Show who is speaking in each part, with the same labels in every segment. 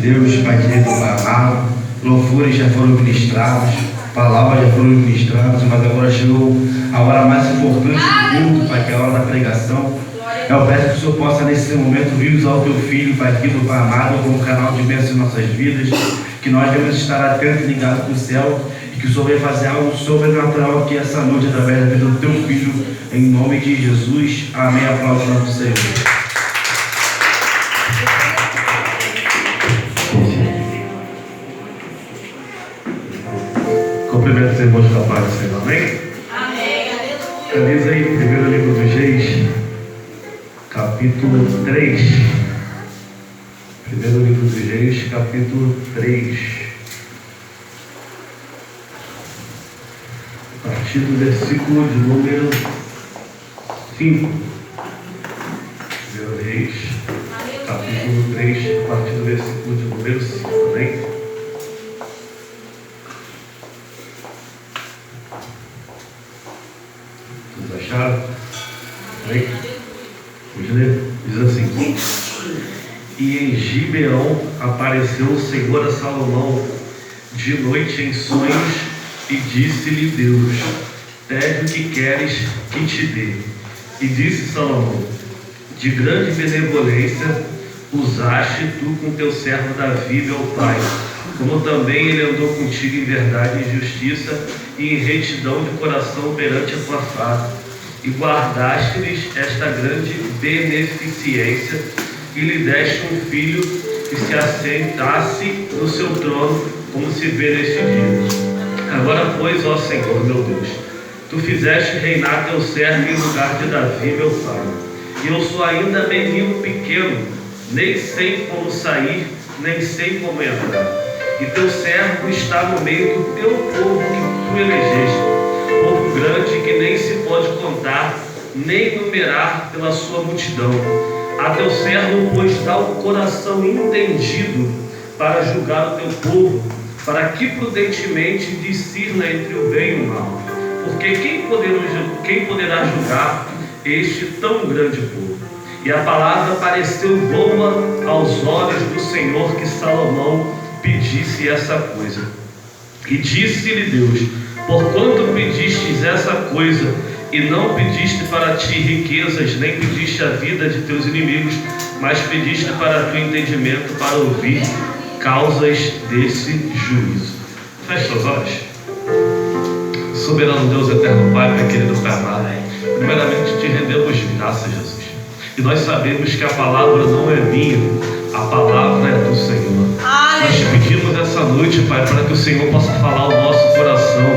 Speaker 1: Deus, Pai querido, Pai amado, louvores já foram ministrados, palavras já foram ministradas, mas agora chegou a hora mais importante do culto, Pai, que é a hora da pregação. Eu peço que o Senhor possa nesse momento vir usar o Teu Filho, Pai querido, Pai amado, como canal de bênção em nossas vidas, que nós devemos estar atentos e ligados para o céu, e que o Senhor venha fazer algo sobrenatural aqui essa noite através da vida do Teu Filho, em nome de Jesus. Amém. Aplausos para o Senhor. Cumprimento os irmãos da paz do Senhor, amém?
Speaker 2: Amém.
Speaker 1: Diz aí, primeiro livro dos Reis, capítulo 3. Primeiro livro dos Reis, capítulo 3. A partir do versículo de número 5. Primeiro Reis, capítulo 3, a partir do versículo de número 5, amém? Acharam? Amém? Vamos ler? Diz assim: E em Gibeão apareceu o Senhor a Salomão de noite em sonhos, e disse-lhe Deus: pede o que queres que te dê. E disse Salomão: de grande benevolência usaste tu com teu servo Davi, meu pai, como também ele andou contigo em verdade e justiça e em retidão de coração perante a tua face. E guardaste-lhes esta grande beneficência, e lhe deste um filho que se assentasse no seu trono, como se vê neste dia. Agora, pois, ó Senhor, meu Deus, tu fizeste reinar teu servo em lugar de Davi, meu pai. E eu sou ainda menino pequeno, nem sei como sair, nem sei como entrar. E teu servo está no meio do teu povo que tu elegeste, povo grande que nem se pode contar, nem numerar pela sua multidão. A teu servo, pois, dá um coração entendido para julgar o teu povo, para que prudentemente discirna entre o bem e o mal. Porque quem poderá julgar este tão grande povo? E a palavra pareceu boa aos olhos do Senhor que Salomão pedisse essa coisa. E disse-lhe Deus: porquanto pedistes essa coisa, e não pediste para ti riquezas, nem pediste a vida de teus inimigos, mas pediste para teu entendimento, para ouvir causas desse juízo. Feche seus olhos. Soberano Deus, eterno Pai, meu querido Pai amado, primeiramente te rendemos graças, Jesus. E nós sabemos que a palavra não é minha, a palavra é do Senhor. Nós te pedimos essa noite, Pai, para que o Senhor possa falar ao nosso coração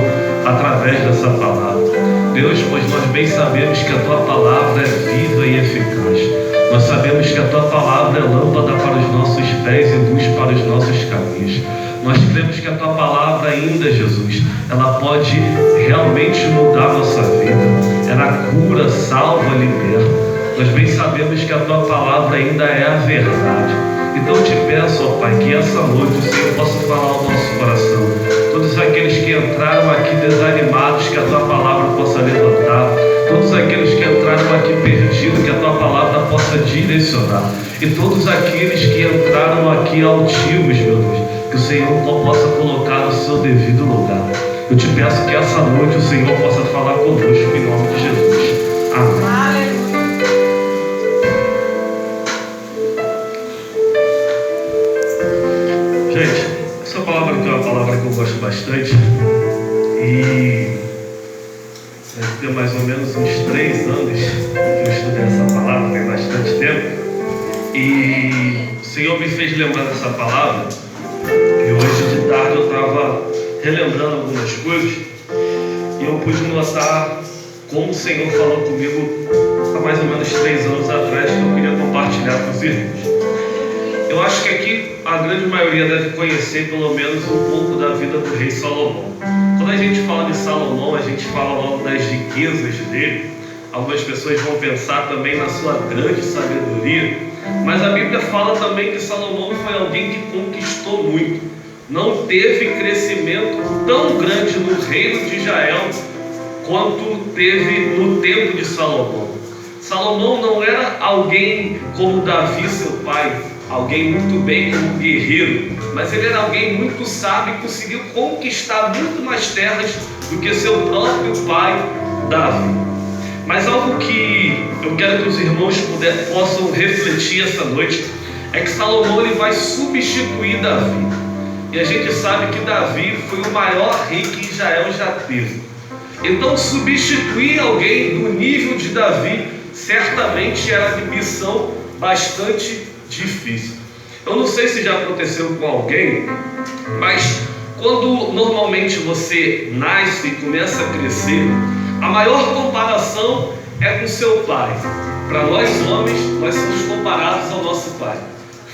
Speaker 1: através dessa palavra. Deus, pois nós bem sabemos que a Tua palavra é viva e eficaz. Nós sabemos que a Tua palavra é lâmpada para os nossos pés e luz para os nossos caminhos. Nós cremos que a Tua palavra ainda, Jesus, ela pode realmente mudar a nossa vida. Ela cura, salva, liberta. Nós bem sabemos que a Tua palavra ainda é a verdade. Então eu te peço, ó Pai, que essa noite o Senhor possa falar ao nosso coração. Todos aqueles que entraram aqui desanimados, que a Tua palavra possa levantar. Todos aqueles que entraram aqui perdidos, que a Tua palavra possa direcionar. E todos aqueles que entraram aqui altivos, meu Deus, que o Senhor possa colocar no seu devido lugar. Eu te peço que essa noite o Senhor possa falar conosco, em nome de Jesus. Amém. Gente, essa palavra aqui é uma palavra que eu gosto bastante, e deve ter mais ou menos uns 3 anos que eu estudei essa palavra, tem bastante tempo, e o Senhor me fez lembrar dessa palavra, e hoje de tarde eu estava relembrando algumas coisas, e eu pude notar como o Senhor falou comigo há mais ou menos 3 anos atrás, que eu queria compartilhar com os irmãos. Eu acho que aqui a grande maioria deve conhecer pelo menos um pouco da vida do rei Salomão. Quando a gente fala de Salomão, a gente fala logo das riquezas dele. Algumas pessoas vão pensar também na sua grande sabedoria, mas a Bíblia fala também que Salomão foi alguém que conquistou muito. Não teve crescimento tão grande no reino de Israel quanto teve no tempo de Salomão. Salomão não era alguém como Davi, seu pai, alguém muito bem como guerreiro, mas ele era alguém muito sábio e conseguiu conquistar muito mais terras do que seu próprio pai, Davi. Mas algo que eu quero que os irmãos possam refletir essa noite é que Salomão ele vai substituir Davi. E a gente sabe que Davi foi o maior rei que Israel já teve. Então substituir alguém do nível de Davi certamente era de missão bastante difícil. Eu não sei se já aconteceu com alguém, mas quando normalmente você nasce e começa a crescer, a maior comparação é com seu pai. Para nós homens, nós somos comparados ao nosso pai.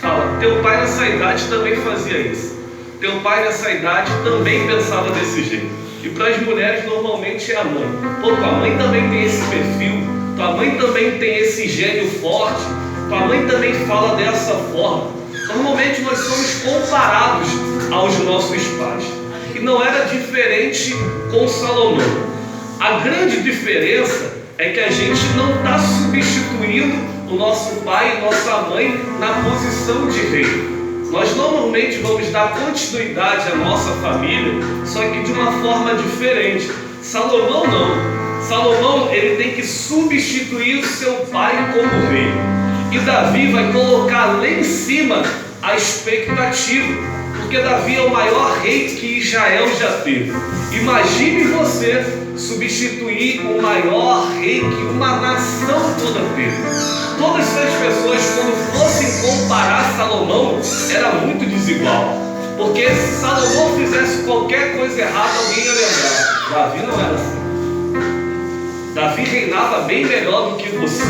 Speaker 1: Fala, teu pai nessa idade também fazia isso. Teu pai nessa idade também pensava desse jeito. E para as mulheres normalmente é a mãe. Pô, tua mãe também tem esse perfil. Tua mãe também tem esse gênio forte. Tua mãe também fala dessa forma. Normalmente nós somos comparados aos nossos pais. E não era diferente com Salomão. A grande diferença é que a gente não está substituindo o nosso pai e nossa mãe na posição de rei. Nós normalmente vamos dar continuidade à nossa família, só que de uma forma diferente. Salomão não. Salomão ele tem que substituir o seu pai como rei. E Davi vai colocar lá em cima a expectativa, porque Davi é o maior rei que Israel já teve. Imagine você substituir o maior rei que uma nação toda teve. Todas essas pessoas, quando fossem comparar Salomão, era muito desigual. Porque se Salomão fizesse qualquer coisa errada, alguém ia lembrar. Davi não era assim. Davi reinava bem melhor do que você.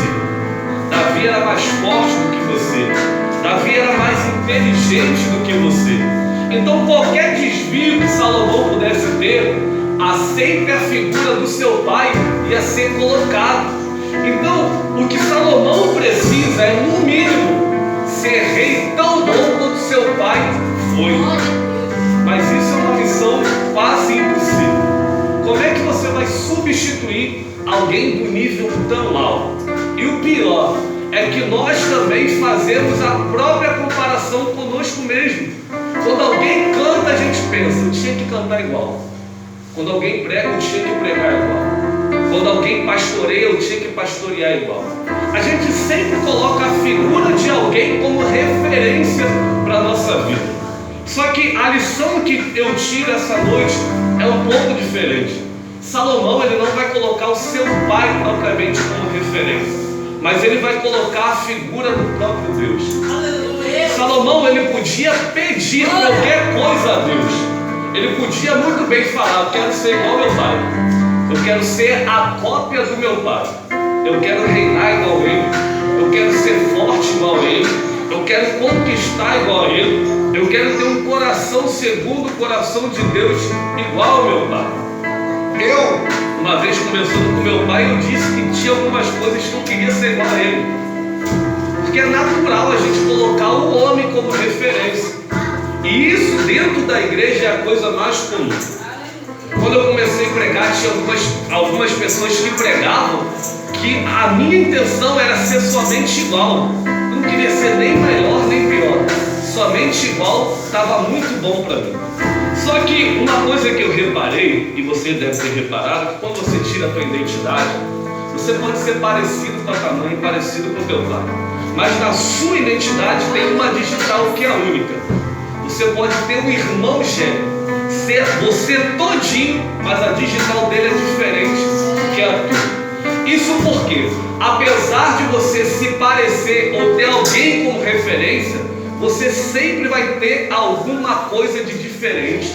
Speaker 1: Davi era mais forte do que você. Davi era mais inteligente do que você. Então qualquer desvio que Salomão pudesse ter, sempre a figura do seu pai ia ser colocado. Então o que Salomão precisa é, no mínimo, ser rei tão bom quanto seu pai foi. Mas isso é uma missão quase impossível. Como é que você vai substituir alguém do nível tão alto? E o pior é que nós também fazemos a própria comparação conosco mesmo. Quando alguém canta, a gente pensa, eu tinha que cantar igual. Quando alguém prega, eu tinha que pregar igual. Quando alguém pastoreia, eu tinha que pastorear igual. A gente sempre coloca a figura de alguém como referência para a nossa vida. Só que a lição que eu tiro essa noite é um pouco diferente. Salomão ele não vai colocar o seu pai propriamente como referência, mas ele vai colocar a figura do próprio Deus. Aleluia. Salomão ele podia pedir qualquer coisa a Deus. Ele podia muito bem falar, eu quero ser igual ao meu pai. Eu quero ser a cópia do meu pai. Eu quero reinar igual a ele. Eu quero ser forte igual a ele. Eu quero conquistar igual a ele. Eu quero ter um coração segundo o coração de Deus igual ao meu pai. Eu, uma vez conversando com meu pai, eu disse que tinha algumas coisas que eu queria ser igual a ele. Porque é natural a gente colocar o homem como referência. E isso dentro da igreja é a coisa mais comum. Quando eu comecei a pregar, tinha algumas pessoas que pregavam que a minha intenção era ser somente igual. Eu não queria ser nem melhor nem pior. Somente igual estava muito bom para mim. Só que uma coisa que eu reparei, e você deve ter reparado, que quando você tira a tua identidade, você pode ser parecido com a tua mãe, parecido com o teu pai. Mas na sua identidade tem uma digital que é a única. Você pode ter um irmão gêmeo, ser você todinho, mas a digital dele é diferente que a tua. Isso porque, apesar de você se parecer ou ter alguém como referência, você sempre vai ter alguma coisa de diferente.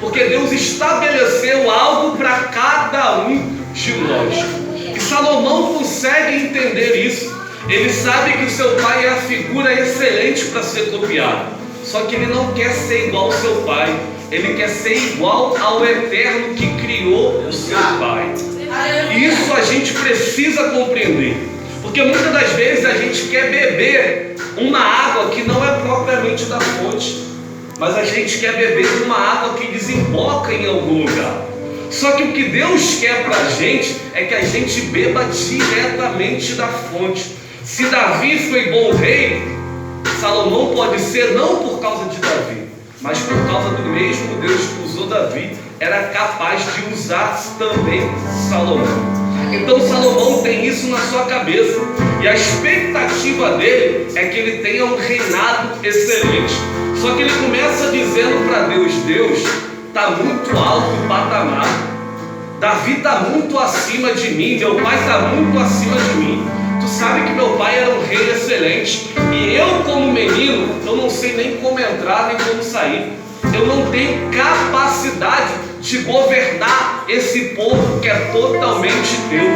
Speaker 1: Porque Deus estabeleceu algo para cada um de nós. E Salomão consegue entender isso. Ele sabe que o seu pai é a figura excelente para ser copiado. Só que ele não quer ser igual ao seu pai. Ele quer ser igual ao eterno que criou o seu pai. E isso a gente precisa compreender. Porque muitas das vezes a gente quer beber uma água que não é propriamente da fonte, mas a gente quer beber de uma água que desemboca em algum lugar. Só que o que Deus quer para a gente é que a gente beba diretamente da fonte. Se Davi foi bom rei, Salomão pode ser não por causa de Davi, mas por causa do mesmo Deus que usou Davi, era capaz de usar também Salomão. Então Salomão tem isso na sua cabeça, e a expectativa dele é que ele tenha um reinado excelente. Só que ele começa dizendo para Deus: Deus, está muito alto o patamar, Davi está muito acima de mim, meu pai está muito acima de mim. Tu sabe que meu pai era um rei excelente, e eu como menino, eu não sei nem como entrar nem como sair. Eu não tenho capacidade de governar esse povo que é totalmente teu.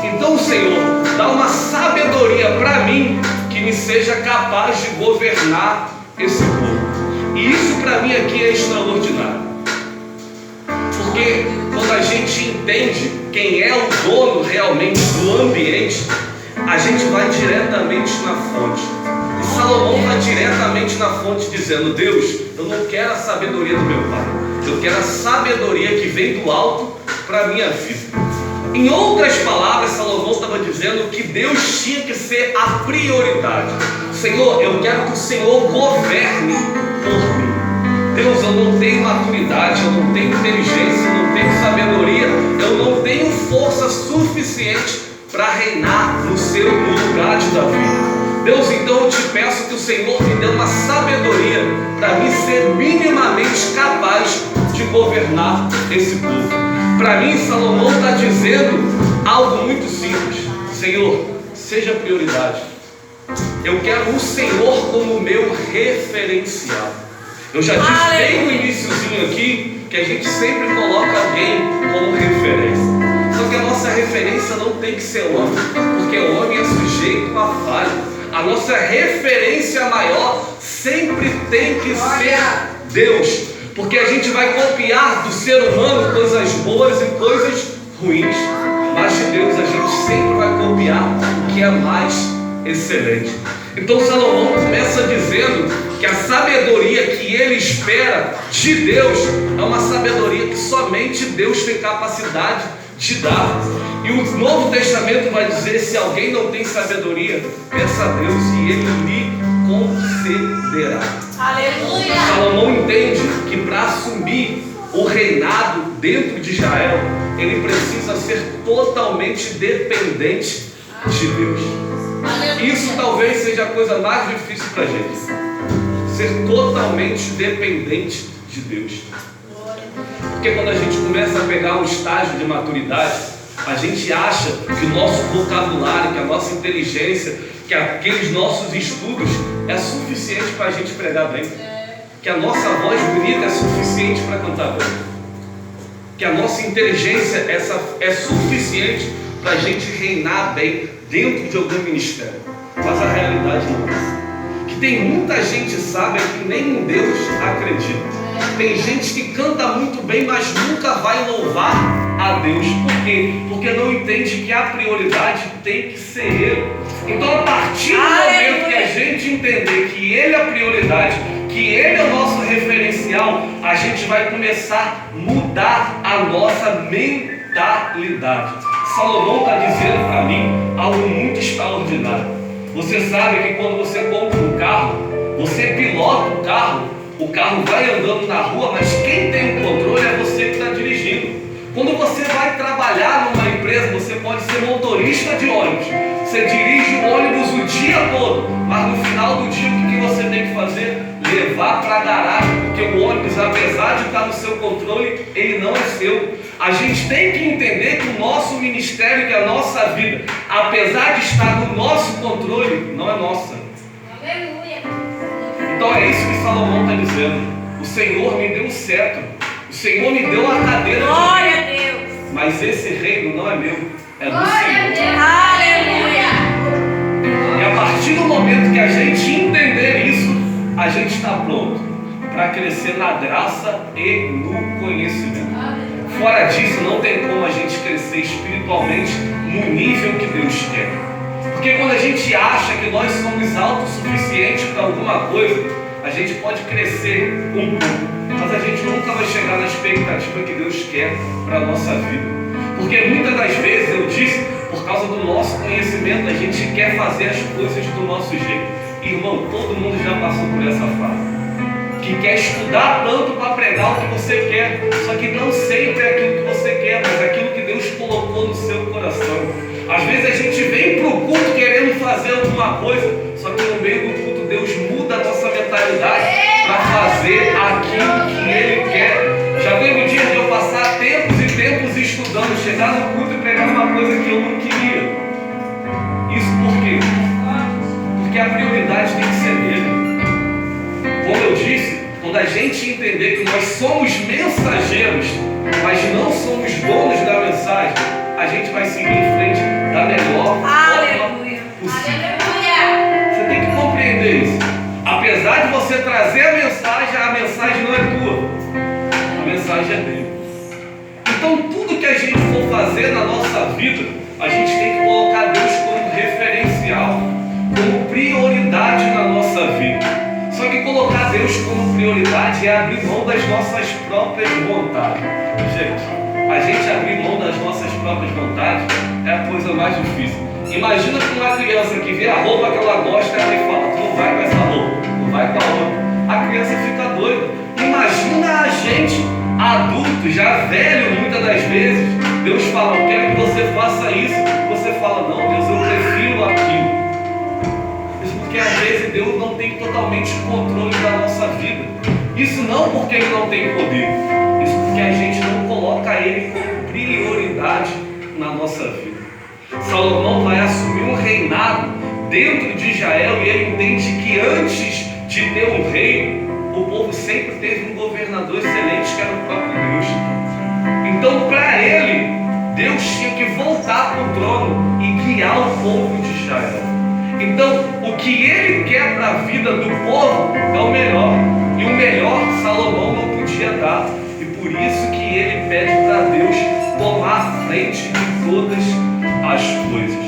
Speaker 1: Então, Senhor, dá uma sabedoria para mim que me seja capaz de governar esse povo. E isso para mim aqui é extraordinário, porque quando a gente entende quem é o dono realmente do ambiente, a gente vai diretamente na fonte. E Salomão vai diretamente na fonte dizendo: Deus, eu não quero a sabedoria do meu pai, eu quero a sabedoria que vem do alto para a minha vida. Em outras palavras, Salomão estava dizendo que Deus tinha que ser a prioridade. Senhor, eu quero que o Senhor governe por mim. Deus, eu não tenho maturidade, eu não tenho inteligência, eu não tenho sabedoria, eu não tenho força suficiente para reinar no lugar de Davi. Deus, então eu te peço que o Senhor me dê uma sabedoria para mim ser minimamente capaz de governar esse povo. Para mim, Salomão está dizendo algo muito simples: Senhor, seja prioridade. Eu quero o Senhor como meu referencial. Eu já disse bem no iniciozinho aqui que a gente sempre coloca alguém como referência. Só que a nossa referência não tem que ser homem, porque o homem é sujeito a falha. A nossa referência maior sempre tem que ser Deus, porque a gente vai copiar do ser humano coisas boas e coisas ruins, mas de Deus a gente sempre vai copiar o que é mais excelente. Então Salomão começa dizendo que a sabedoria que ele espera de Deus é uma sabedoria que somente Deus tem capacidade de dar. E o Novo Testamento vai dizer: se alguém não tem sabedoria, peça a Deus e ele lhe concederá. Aleluia! Salomão entende que para assumir o reinado dentro de Israel, ele precisa ser totalmente dependente de Deus. Aleluia. Isso talvez seja a coisa mais difícil para a gente, ser totalmente dependente de Deus. Porque quando a gente começa a pegar um estágio de maturidade, a gente acha que o nosso vocabulário, que a nossa inteligência, que aqueles nossos estudos é suficiente para a gente pregar bem, que a nossa voz bonita é suficiente para cantar bem, que a nossa inteligência é suficiente para a gente reinar bem dentro de algum ministério. Mas a realidade não é. Que tem muita gente sábia que nem em Deus acredita. Tem gente que canta muito bem, mas nunca vai louvar a Deus. Por quê? Porque não entende que a prioridade tem que ser Ele. Então, a partir do momento que a gente entender que Ele é a prioridade, que Ele é o nosso referencial, a gente vai começar a mudar a nossa mentalidade. Salomão está dizendo para mim algo muito extraordinário. Você sabe que quando você compra um carro, você pilota o carro vai andando na rua, mas quem tem o controle é você que está dirigindo. Quando você vai trabalhar numa empresa, você pode ser motorista de ônibus. Você dirige o ônibus o dia todo, mas no final do dia o que você tem que fazer? Levar para a garagem, porque o ônibus, apesar de estar no seu controle, ele não é seu. A gente tem que entender que o nosso ministério, que a nossa vida, apesar de estar no nosso controle, não é nossa. Aleluia. Então é isso que Salomão está dizendo. O Senhor me deu um cetro, o Senhor me deu uma cadeira de rei, mas esse reino não é meu, é do Senhor. Aleluia. E a partir do momento que a gente entender isso, a gente está pronto para crescer na graça e no conhecimento. Fora disso, não tem como a gente crescer espiritualmente no nível que Deus quer. Porque quando a gente acha que nós somos autossuficientes para alguma coisa, a gente pode crescer um pouco, mas a gente nunca vai chegar na expectativa que Deus quer para a nossa vida. Porque muitas das vezes, eu disse, por causa do nosso conhecimento, a gente quer fazer as coisas do nosso jeito. Irmão, todo mundo já passou por essa fase. Que quer estudar tanto para pregar o que você quer, só que não sempre é aquilo que você quer, mas é aquilo que Deus colocou no seu coração. Às vezes a gente vem para o culto querendo fazer alguma coisa, só que no meio do culto Deus muda a nossa mentalidade para fazer aquilo que Ele quer. Já teve o dia de eu passar tempos e tempos estudando, chegar no culto e pregar uma coisa que eu não queria. Isso por quê? Porque a prioridade tem que ser nele. Como eu disse, quando a gente entender que nós somos mensageiros, mas não somos donos da mensagem, a gente vai seguir em frente da melhor forma possível. Você tem que compreender isso. Apesar de você trazer a mensagem não é tua. A mensagem é dele. Então tudo que a gente for fazer na nossa vida, a gente tem que colocar Deus como referencial, como prioridade na nossa vida. Só que colocar Deus como prioridade é abrir mão das nossas próprias vontades. Gente, a gente abrir mão das nossas próprias vontades é a coisa mais difícil. Imagina que uma criança que vê a roupa que ela gosta, ela fala, tu não vai com essa roupa, não vai com a outra. A criança fica doida. Imagina a gente, adulto, já velho muitas das vezes, Deus fala, eu quero que você faça isso. Você fala, não Deus, eu prefiro aquilo. Porque às vezes Deus não tem totalmente controle da nossa vida. Isso não porque Ele não tem poder, isso porque a gente não coloca Ele como prioridade na nossa vida. Salomão vai assumir um reinado dentro de Israel e ele entende que antes de ter um rei, o povo sempre teve um governador excelente que era o próprio Deus. Então para ele, Deus tinha que voltar para o trono e guiar o povo de Israel. Então, o que ele quer para a vida do povo é o melhor. E o melhor Salomão não podia dar. E por isso que ele pede para Deus tomar a frente de todas as coisas.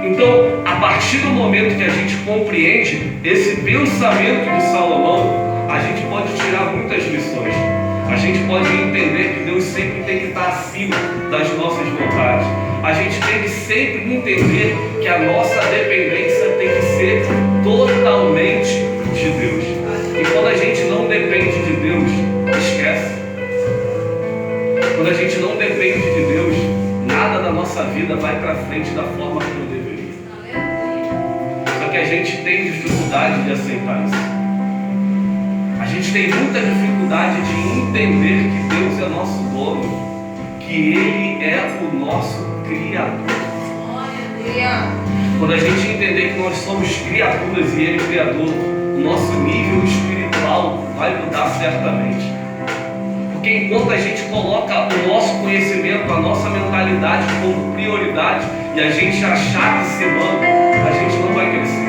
Speaker 1: Então, a partir do momento que a gente compreende esse pensamento de Salomão, a gente pode tirar muitas lições. A gente pode entender que Deus sempre tem que estar acima das nossas vontades. A gente tem que sempre entender que a nossa dependência tem que ser totalmente de Deus. E quando a gente não depende de Deus, esquece. Quando a gente não depende de Deus, nada da nossa vida vai para frente da forma como deveria. Só que a gente tem dificuldade de aceitar isso. A gente tem muita dificuldade de entender que Deus é nosso dono, que Ele é o nosso Criador. Quando a gente entender que nós somos criaturas e Ele é Criador, o nosso nível espiritual vai mudar certamente. Porque enquanto a gente coloca o nosso conhecimento, a nossa mentalidade como prioridade e a gente achar que se manda, a gente não vai crescer.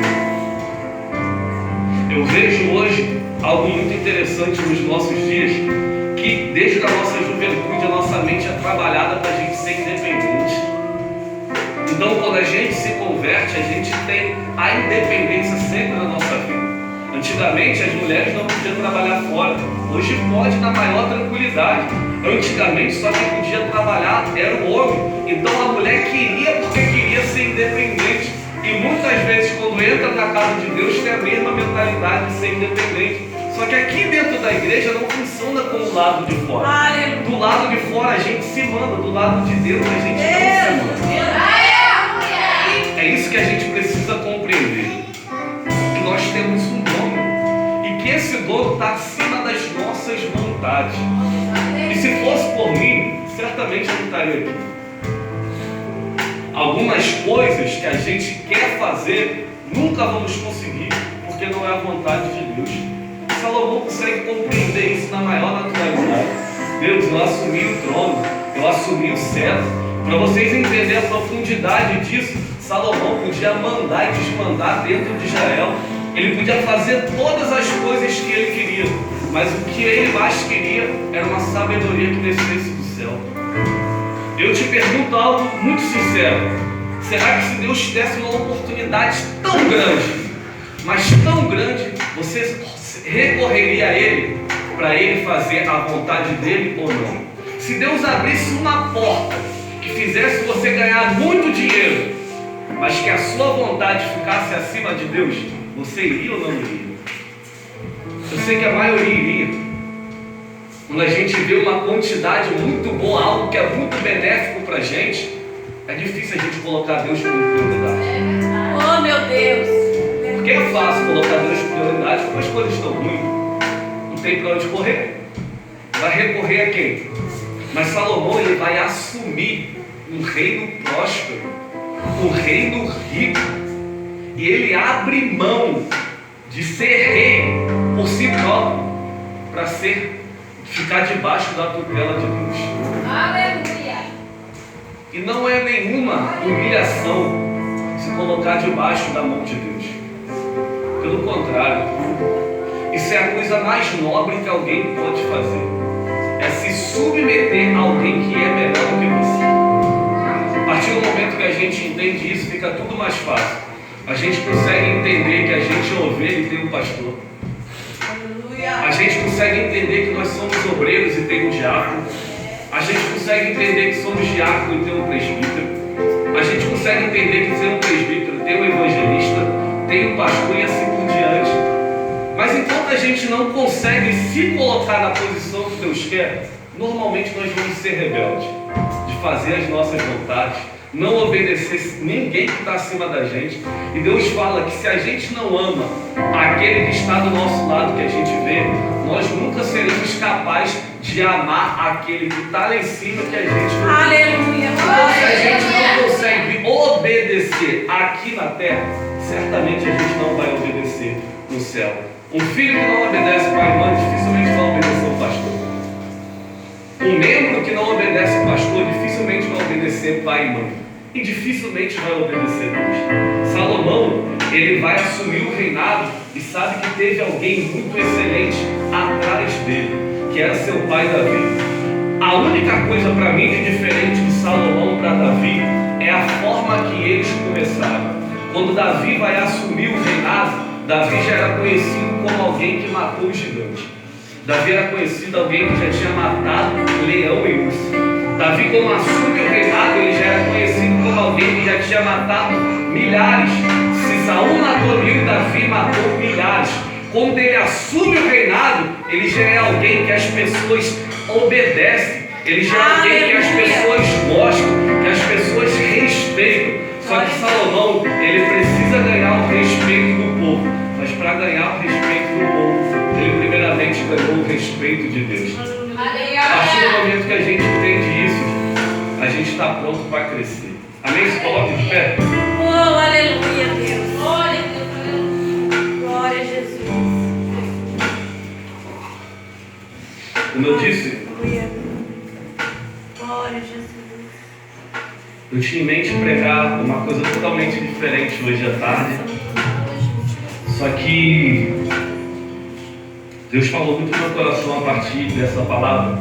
Speaker 1: Eu vejo hoje algo muito interessante nos nossos dias, que desde a nossa juventude a nossa mente é trabalhada para a gente ser independente. Então quando a gente se converte, a gente tem a independência sempre na nossa vida. Antigamente as mulheres não podiam trabalhar fora, hoje pode na maior tranquilidade. Antigamente só quem podia trabalhar era o homem, então a mulher queria porque queria ser independente. E muitas vezes quando entra na casa de Deus tem a mesma mentalidade de ser independente. Só que aqui dentro da igreja não funciona como o lado de fora. Do lado de fora a gente se manda, do lado de Deus a gente não se manda. É isso que a gente precisa compreender. Que nós temos um dono e que esse dono está acima das nossas vontades. E se fosse por mim, certamente eu não estaria aqui. Algumas coisas que a gente quer fazer nunca vamos conseguir, porque não é a vontade de Deus. Salomão consegue compreender isso na maior naturalidade. Deus, eu assumi o trono, eu assumi o cetro. Para vocês entenderem a profundidade disso, Salomão podia mandar e desmandar dentro de Israel. Ele podia fazer todas as coisas que ele queria, mas o que ele mais queria era uma sabedoria que descesse do céu. Eu te pergunto algo muito sincero. Será que se Deus te desse uma oportunidade tão grande, mas tão grande, você recorreria a Ele para Ele fazer a vontade dEle ou não? Se Deus abrisse uma porta que fizesse você ganhar muito dinheiro, mas que a sua vontade ficasse acima de Deus, Você iria ou não iria? Eu sei que a maioria iria. Quando a gente vê uma quantidade muito boa, algo que é muito benéfico para a gente, é difícil a gente colocar Deus como prioridade.
Speaker 2: Oh, meu Deus!
Speaker 1: Porque é fácil colocar Deus como prioridade quando as coisas estão ruins. Não tem para onde correr. Vai recorrer a quem? Mas Salomão, ele vai assumir um reino próspero, um reino rico. E ele abre mão de ser rei por si próprio para ficar debaixo da tutela de Deus.
Speaker 2: Aleluia!
Speaker 1: E não é nenhuma humilhação se colocar debaixo da mão de Deus. Pelo contrário, isso é a coisa mais nobre que alguém pode fazer. É se submeter a alguém que é melhor do que você. A partir do momento que a gente entende isso, fica tudo mais fácil. A gente consegue entender que a gente é ovelha e tem um pastor. A gente consegue entender que nós somos obreiros e tem um diácono. A gente consegue entender que somos diácono e tem um presbítero. A gente consegue entender que tem um presbítero, tem um evangelista, tem um pastor e assim por diante. Mas enquanto a gente não consegue se colocar na posição que Deus quer, normalmente nós vamos ser rebeldes, de fazer as nossas vontades, não obedecer ninguém que está acima da gente. E Deus fala que se a gente não ama aquele que está do nosso lado, que a gente vê, nós nunca seremos capazes de amar aquele que está lá em cima, que a gente não vê.
Speaker 2: Aleluia!
Speaker 1: Então, se a gente não consegue obedecer aqui na terra, certamente a gente não vai obedecer no céu. Um filho que não obedece pai e mãe dificilmente vai obedecer o pastor. Um membro que não obedece o pastor dificilmente vai obedecer pai e mãe. E dificilmente vai obedecer Deus. Salomão, ele vai assumir o reinado e sabe que teve alguém muito excelente atrás dele, que era seu pai Davi. A única coisa para mim de diferente de Salomão para Davi é a forma que eles começaram. Quando Davi vai assumir o reinado, Davi já era conhecido como alguém que matou o gigante. Davi era conhecido alguém que já tinha matado leão e urso. Davi, quando assume o reinado, ele já era conhecido como alguém que já tinha matado milhares. Se Saul matou 1000, Davi matou milhares. Quando ele assume o reinado, ele já é alguém que as pessoas obedecem. Ele já é alguém que as pessoas gostam, que as pessoas respeitam. Só que Salomão, ele precisa ganhar o respeito do povo. Mas para ganhar o respeito do povo, ele primeiramente ganhou o respeito de Deus. A partir do momento que a gente entende isso, a gente está pronto para crescer. Amém? Se coloque de pé.
Speaker 2: Oh, aleluia, Deus. Glória a Deus. Glória a Jesus.
Speaker 1: Como eu disse,
Speaker 2: Aleluia. Glória a Jesus.
Speaker 1: eu tinha em mente pregar uma coisa totalmente diferente hoje à tarde. Só que Deus falou muito no meu coração a partir dessa palavra,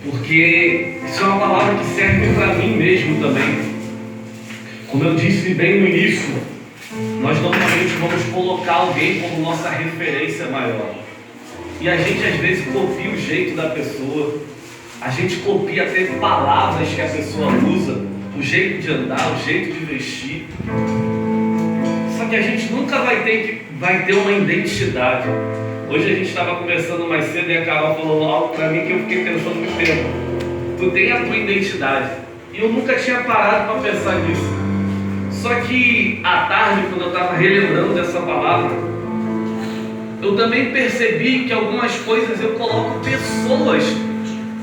Speaker 1: porque isso é uma palavra que serve para mim mesmo também. Como eu disse bem no início, nós normalmente vamos colocar alguém como nossa referência maior, e a gente às vezes copia o jeito da pessoa, a gente copia até palavras que a pessoa usa, o jeito de andar, o jeito de vestir. Só que a gente nunca vai ter uma identidade. Hoje a gente estava conversando mais cedo e a Carol falou algo para mim que eu fiquei pensando muito tempo. Tu tem a tua identidade. E eu nunca tinha parado para pensar nisso. Só que à tarde, quando eu estava relembrando dessa palavra, eu também percebi que algumas coisas eu coloco pessoas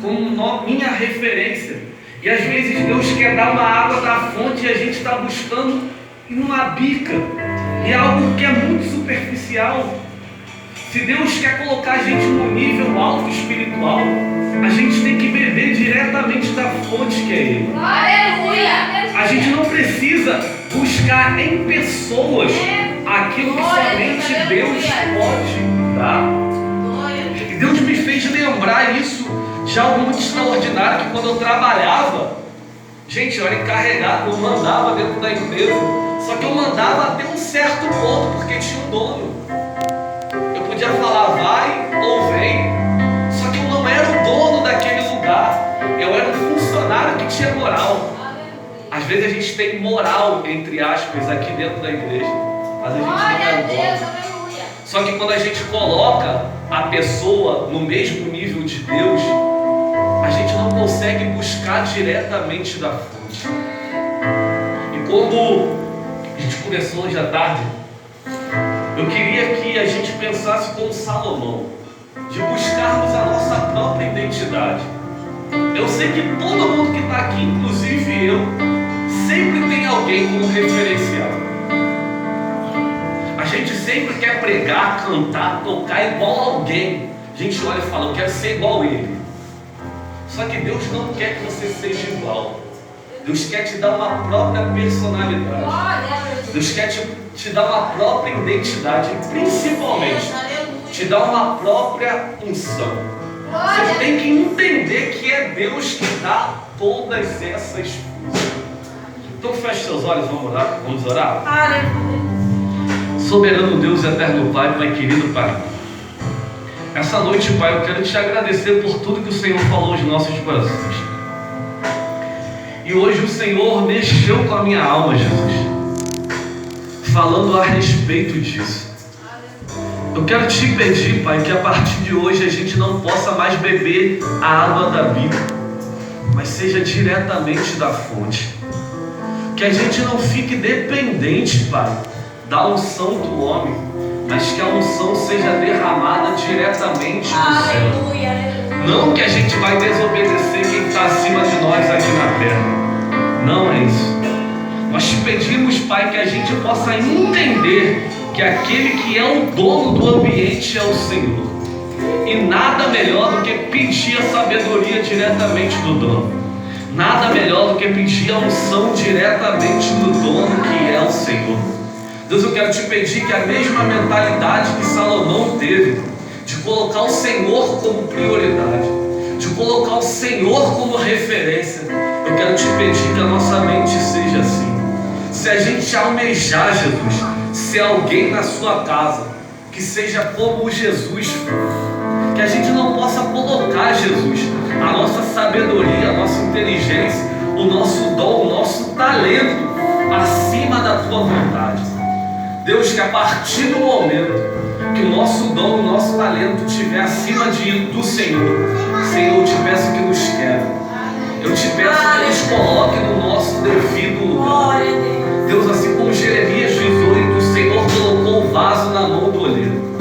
Speaker 1: como minha referência. E às vezes Deus quer dar uma água da fonte e a gente está buscando numa bica. E é algo que é muito superficial. Se Deus quer colocar a gente no nível alto espiritual, a gente tem que beber diretamente da fonte que é Ele.
Speaker 2: Aleluia!
Speaker 1: A gente não precisa buscar em pessoas aquilo que somente Deus pode dar. E Deus me fez lembrar isso de algo muito extraordinário, que quando eu trabalhava, gente, eu era encarregado, eu mandava dentro da empresa, só que eu mandava até um certo ponto, porque tinha um dono. Eu podia falar vai ou vem, só que eu não era o dono daquele lugar, eu era um funcionário que tinha moral. Às vezes a gente tem moral, entre aspas, aqui dentro da igreja. mas a gente não é igual. Só que quando a gente coloca a pessoa no mesmo nível de Deus, a gente não consegue buscar diretamente da fonte. E como a gente começou hoje à tarde, eu queria que a gente pensasse como Salomão, de buscarmos a nossa própria identidade. Eu sei que todo mundo que está aqui, inclusive eu, sempre tem alguém como referencial. A gente sempre quer pregar, cantar, tocar igual a alguém. A gente olha e fala, eu quero ser igual a ele. Só que Deus não quer que você seja igual. Deus quer te dar uma própria personalidade. Deus quer te dar uma própria identidade. E principalmente, te dar uma própria unção. Você tem que entender que é Deus que dá todas essas coisas. Então feche seus olhos, vamos orar? Vamos orar? Soberano Deus, eterno Pai, Pai querido Pai, essa noite, Pai, eu quero te agradecer por tudo que o Senhor falou aos nossos corações. E hoje o Senhor mexeu com a minha alma, Jesus, falando a respeito disso. Eu quero te pedir, Pai, que a partir de hoje a gente não possa mais beber a água da vida, mas seja diretamente da fonte. Que a gente não fique dependente, Pai, da unção do homem, mas que a unção seja derramada diretamente do céu. Não que a gente vai desobedecer quem está acima de nós aqui na terra. Não é isso. Nós te pedimos, Pai, que a gente possa entender que aquele que é o dono do ambiente é o Senhor. E nada melhor do que pedir a sabedoria diretamente do dono. Nada melhor do que pedir a unção diretamente do dono que é o Senhor. Deus, eu quero te pedir que a mesma mentalidade que Salomão teve, de colocar o Senhor como prioridade, de colocar o Senhor como referência, eu quero te pedir que a nossa mente seja assim. Se a gente almejar, Jesus, ser alguém na sua casa, que seja como Jesus foi, que a gente não possa colocar, Jesus, a nossa sabedoria, a nossa inteligência, o nosso dom, o nosso talento acima da tua vontade. Deus, que a partir do momento que o nosso dom, o nosso talento estiver acima do Senhor, Senhor, eu te peço que nos quebre. Eu te peço que nos coloque no nosso devido lugar. Deus, assim como Jeremias 18, o Senhor colocou o vaso na mão do oleiro.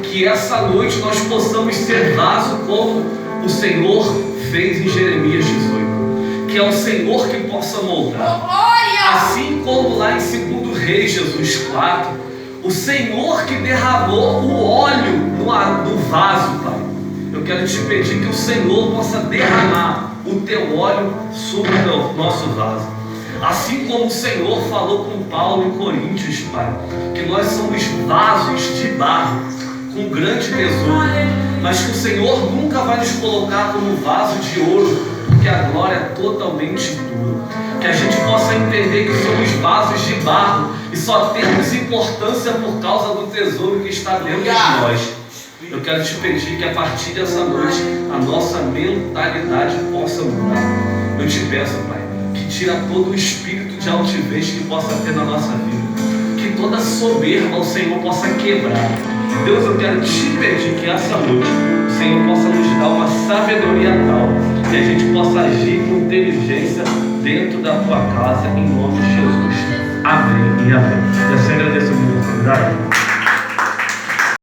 Speaker 1: Que essa noite nós possamos ser vaso como o Senhor fez em Jeremias 18. Que é o Senhor que possa moldar. Assim como lá em 2 Reis, Jesus 4, o Senhor que derramou o óleo no vaso, Pai. Eu quero te pedir que o Senhor possa derramar o teu óleo sobre o nosso vaso. Assim como o Senhor falou com Paulo em Coríntios, Pai, que nós somos vasos de barro, com grande tesouro, mas que o Senhor nunca vai nos colocar como vaso de ouro, porque a glória é totalmente tua. Que a gente possa entender que somos vasos de barro e só temos importância por causa do tesouro que está dentro de nós. Eu quero te pedir que a partir dessa noite a nossa mentalidade possa mudar. Eu te peço, Pai, que tira todo o espírito de altivez que possa ter na nossa vida, que toda soberba o Senhor possa quebrar. Deus, eu quero te pedir que essa noite o Senhor possa nos dar uma sabedoria tal que a gente possa agir com inteligência dentro da tua casa, em nome de Jesus. Amém e amém. E assim agradeço a minha oportunidade.